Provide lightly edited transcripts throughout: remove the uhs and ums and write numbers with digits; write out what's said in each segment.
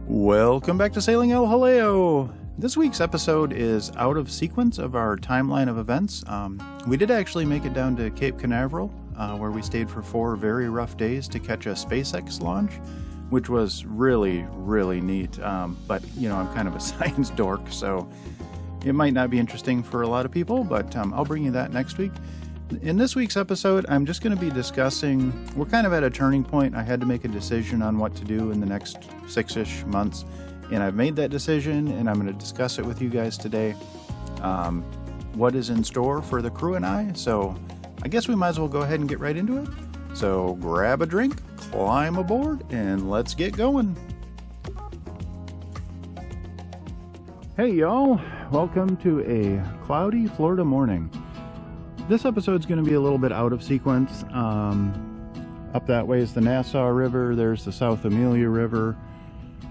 Welcome back to Sailing El Jaleo. This week's episode is out of sequence of our timeline of events. We did actually make it down to Cape Canaveral, where we stayed for 4 very rough days to catch a SpaceX launch, which was really, really neat. But, you know, I'm kind of a science dork, so it might not be interesting for a lot of people, but I'll bring you that next week. In this week's episode, I'm just going to be discussing, we're kind of at a turning point. I had to make a decision on what to do in the next 6-ish months, and I've made that decision, and I'm going to discuss it with you guys today. What is in store for the crew and I, so I guess we might as well go ahead and get right into it. So grab a drink, climb aboard, and let's get going. Hey y'all, welcome to a cloudy Florida morning. This episode's going to be a little bit out of sequence. Up that way is the Nassau River, there's the South Amelia River.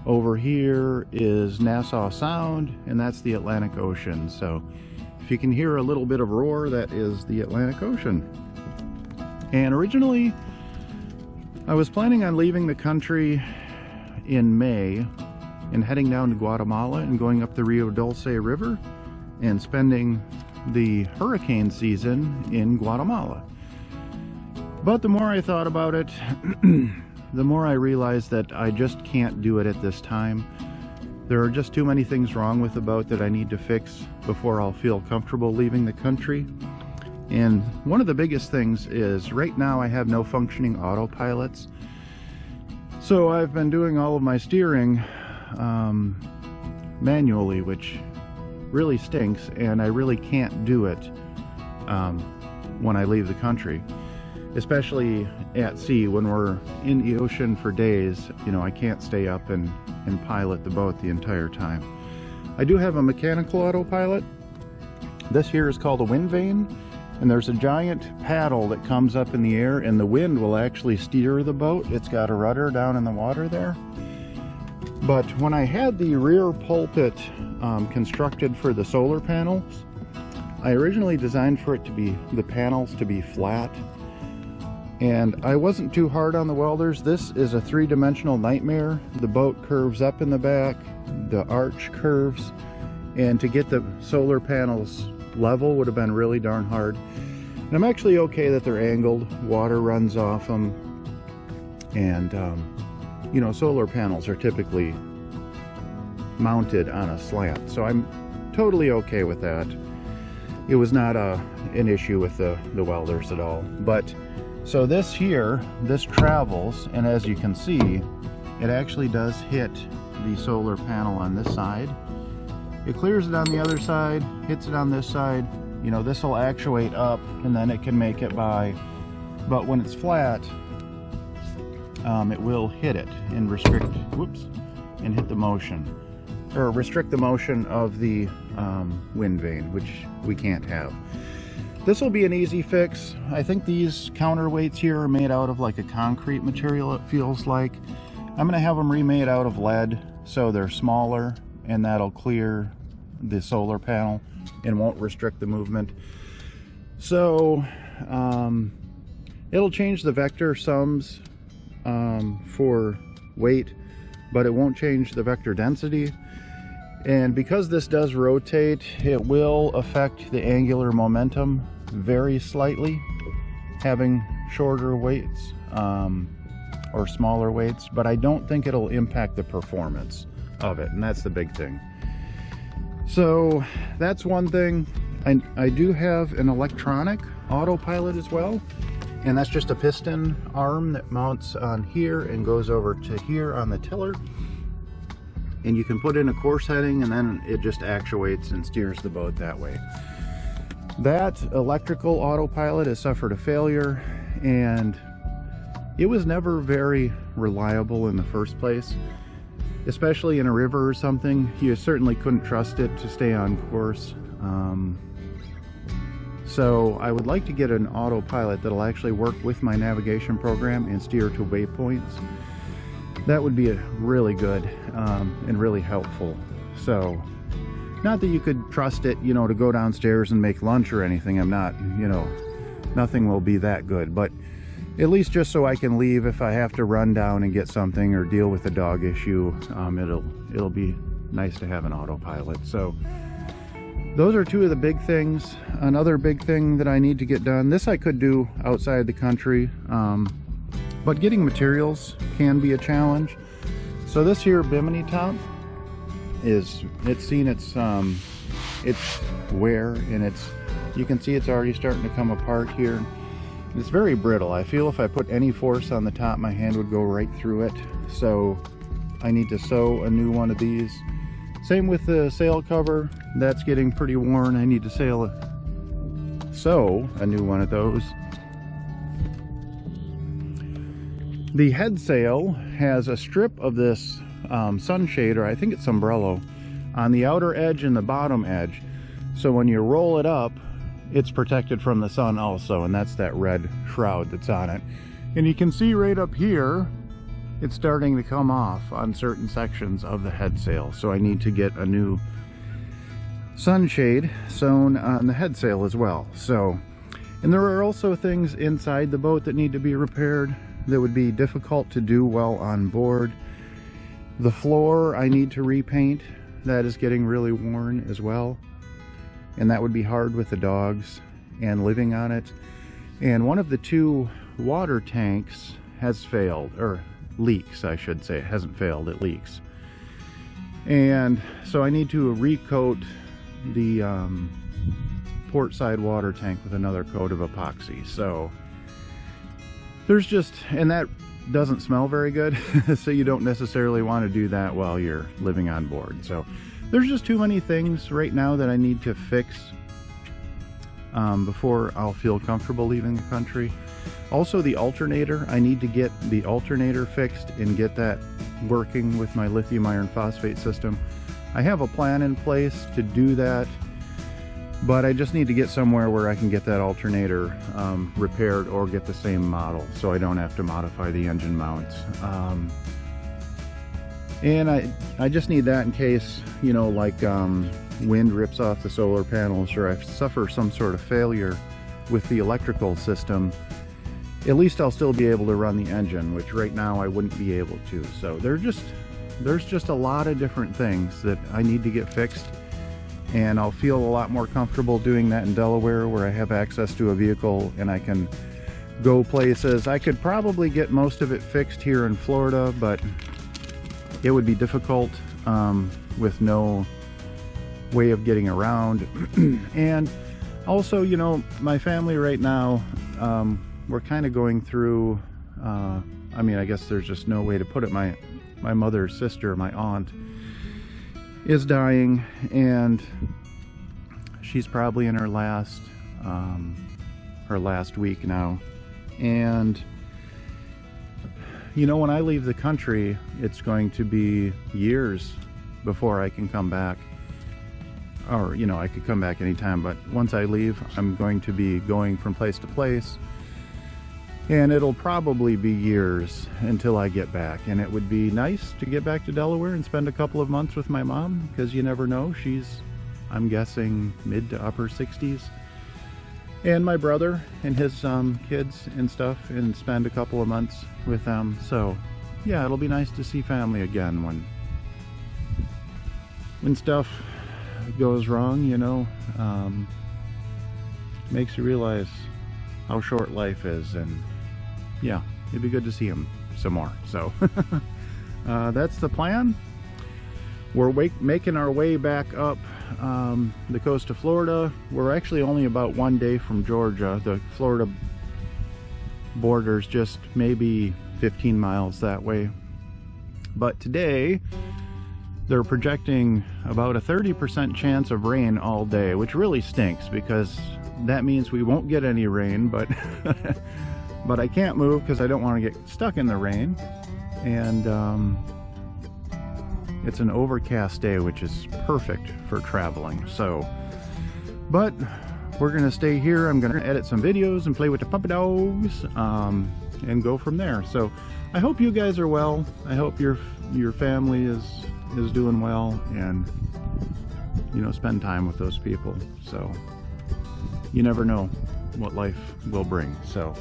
Over here is Nassau Sound, and that's the Atlantic Ocean. So if you can hear a little bit of roar, that is the Atlantic Ocean. And originally, I was planning on leaving the country in May and heading down to Guatemala and going up the Rio Dulce River and spending the hurricane season in Guatemala. But the more I thought about it, the more I realized that I just can't do it at this time. There are just too many things wrong with the boat that I need to fix before I'll feel comfortable leaving the country. And one of the biggest things is right now I have no functioning autopilots. So I've been doing all of my steering manually, which really stinks, and I really can't do it when I leave the country, especially at sea when we're in the ocean for days. You know, I can't stay up and pilot the boat the entire time. I do have a mechanical autopilot. This here is called a wind vane, and there's a giant paddle that comes up in the air, and the wind will actually steer the boat. It's got a rudder down in the water there. But when I had the rear pulpit constructed for the solar panels, I originally designed for it to be, the panels to be flat, and I wasn't too hard on the welders. This is a 3-dimensional nightmare. The boat curves up in the back, the arch curves, and to get the solar panels level would have been really darn hard. And I'm actually okay that they're angled, water runs off them, and you know, solar panels are typically mounted on a slant, so I'm totally okay with that. It was not an issue with the welders at all. But so this here, this travels, and as you can see, it actually does hit the solar panel on this side. It clears it on the other side, hits it on this side. You know, this will actuate up, and then it can make it by. But when it's flat, it will hit it and restrict, whoops, and hit the motion, or restrict the motion of the wind vane, which we can't have. This will be an easy fix. I think these counterweights here are made out of like a concrete material, it feels like. I'm gonna have them remade out of lead so they're smaller, and that'll clear the solar panel and won't restrict the movement. So it'll change the vector sums for weight, but it won't change the vector density. And because this does rotate, it will affect the angular momentum very slightly, having shorter weights or smaller weights, but I don't think it'll impact the performance of it, and that's the big thing. So that's one thing. I do have an electronic autopilot as well, and that's just a piston arm that mounts on here and goes over to here on the tiller. And you can put in a course heading, and then it just actuates and steers the boat that way. That electrical autopilot has suffered a failure, and it was never very reliable in the first place. Especially in a river or something, you certainly couldn't trust it to stay on course. So I would like to get an autopilot that'll actually work with my navigation program and steer to waypoints. That would be really good and really helpful. So, not that you could trust it, you know, to go downstairs and make lunch or anything. I'm not, you know, nothing will be that good. But at least just so I can leave if I have to run down and get something or deal with a dog issue. It'll be nice to have an autopilot. So those are two of the big things. Another big thing that I need to get done, this I could do outside the country, but getting materials can be a challenge. So this here bimini top it's seen its wear, and you can see it's already starting to come apart here. It's very brittle. I feel if I put any force on the top, my hand would go right through it. So I need to sew a new one of these. Same with the sail cover. That's getting pretty worn. I need to sew a new one of those. The head sail has a strip of this sunshade, or I think it's umbrella, on the outer edge and the bottom edge. So when you roll it up, it's protected from the sun also, and that's that red shroud that's on it. And you can see right up here, it's starting to come off on certain sections of the head sail. So I need to get a new sunshade sewn on the head sail as well. So, and there are also things inside the boat that need to be repaired that would be difficult to do while on board. The floor I need to repaint. That is getting really worn as well, and that would be hard with the dogs and living on it. And one of the two water tanks has failed, or leaks I should say. It hasn't failed, it leaks. And so I need to recoat the port side water tank with another coat of epoxy. So there's just, and that doesn't smell very good, so you don't necessarily want to do that while you're living on board. So there's just too many things right now that I need to fix before I'll feel comfortable leaving the country. Also the alternator, I need to get the alternator fixed and get that working with my lithium iron phosphate system. I have a plan in place to do that, but I just need to get somewhere where I can get that alternator repaired or get the same model, so I don't have to modify the engine mounts. And I just need that in case, you know, like wind rips off the solar panels, or I suffer some sort of failure with the electrical system. At least I'll still be able to run the engine, which right now I wouldn't be able to. So there's just a lot of different things that I need to get fixed. And I'll feel a lot more comfortable doing that in Delaware, where I have access to a vehicle and I can go places. I could probably get most of it fixed here in Florida, but it would be difficult with no way of getting around. And also, you know, my family right now, we're kind of going through, I mean, I guess there's just no way to put it. My mother's sister, my aunt, is dying, and she's probably in her last week now. And you know, when I leave the country, it's going to be years before I can come back. Or, you know, I could come back anytime, but once I leave, I'm going to be going from place to place, and it'll probably be years until I get back. And it would be nice to get back to Delaware and spend a couple of months with my mom, because you never know, she's, I'm guessing, mid to upper 60s. And my brother and his kids and stuff, and spend a couple of months with them. So yeah, it'll be nice to see family again when stuff goes wrong, you know. Makes you realize how short life is, and yeah, it'd be good to see him some more. So that's the plan. We're making our way back up the coast of Florida. We're actually only about 1 day from Georgia. The Florida border's just maybe 15 miles that way. But today they're projecting about a 30% chance of rain all day, which really stinks, because that means we won't get any rain. But but I can't move because I don't want to get stuck in the rain. And it's an overcast day, which is perfect for traveling. So, but we're gonna stay here. I'm gonna edit some videos and play with the puppy dogs, and go from there. So I hope you guys are well. I hope your family is doing well, and you know, spend time with those people. So you never know what life will bring. So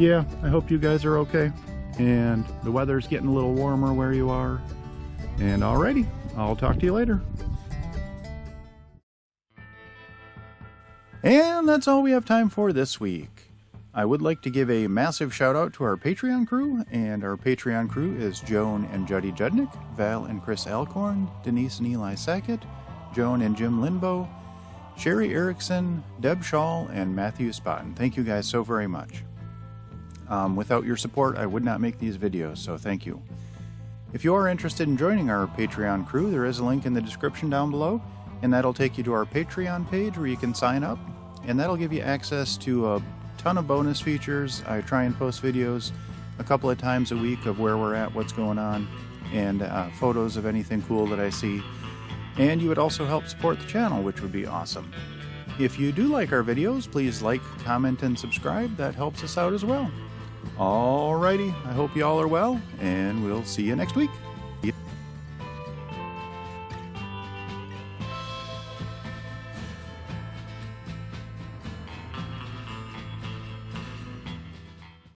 yeah, I hope you guys are okay. And the weather's getting a little warmer where you are. And alrighty, I'll talk to you later. And that's all we have time for this week. I would like to give a massive shout out to our Patreon crew, and our Patreon crew is Joan and Juddy Judnick, Val and Chris Alcorn, Denise and Eli Sackett, Joan and Jim Linbow, Sherry Erickson, Deb Shaw, and Matthew Spotten. Thank you guys so very much. Without your support, I would not make these videos, so thank you. If you are interested in joining our Patreon crew, there is a link in the description down below, and that'll take you to our Patreon page where you can sign up, and that'll give you access to a ton of bonus features. I try and post videos a couple of times a week of where we're at, what's going on, and photos of anything cool that I see. And you would also help support the channel, which would be awesome. If you do like our videos, please like, comment, and subscribe. That helps us out as well. Alrighty, I hope you all are well, and we'll see you next week.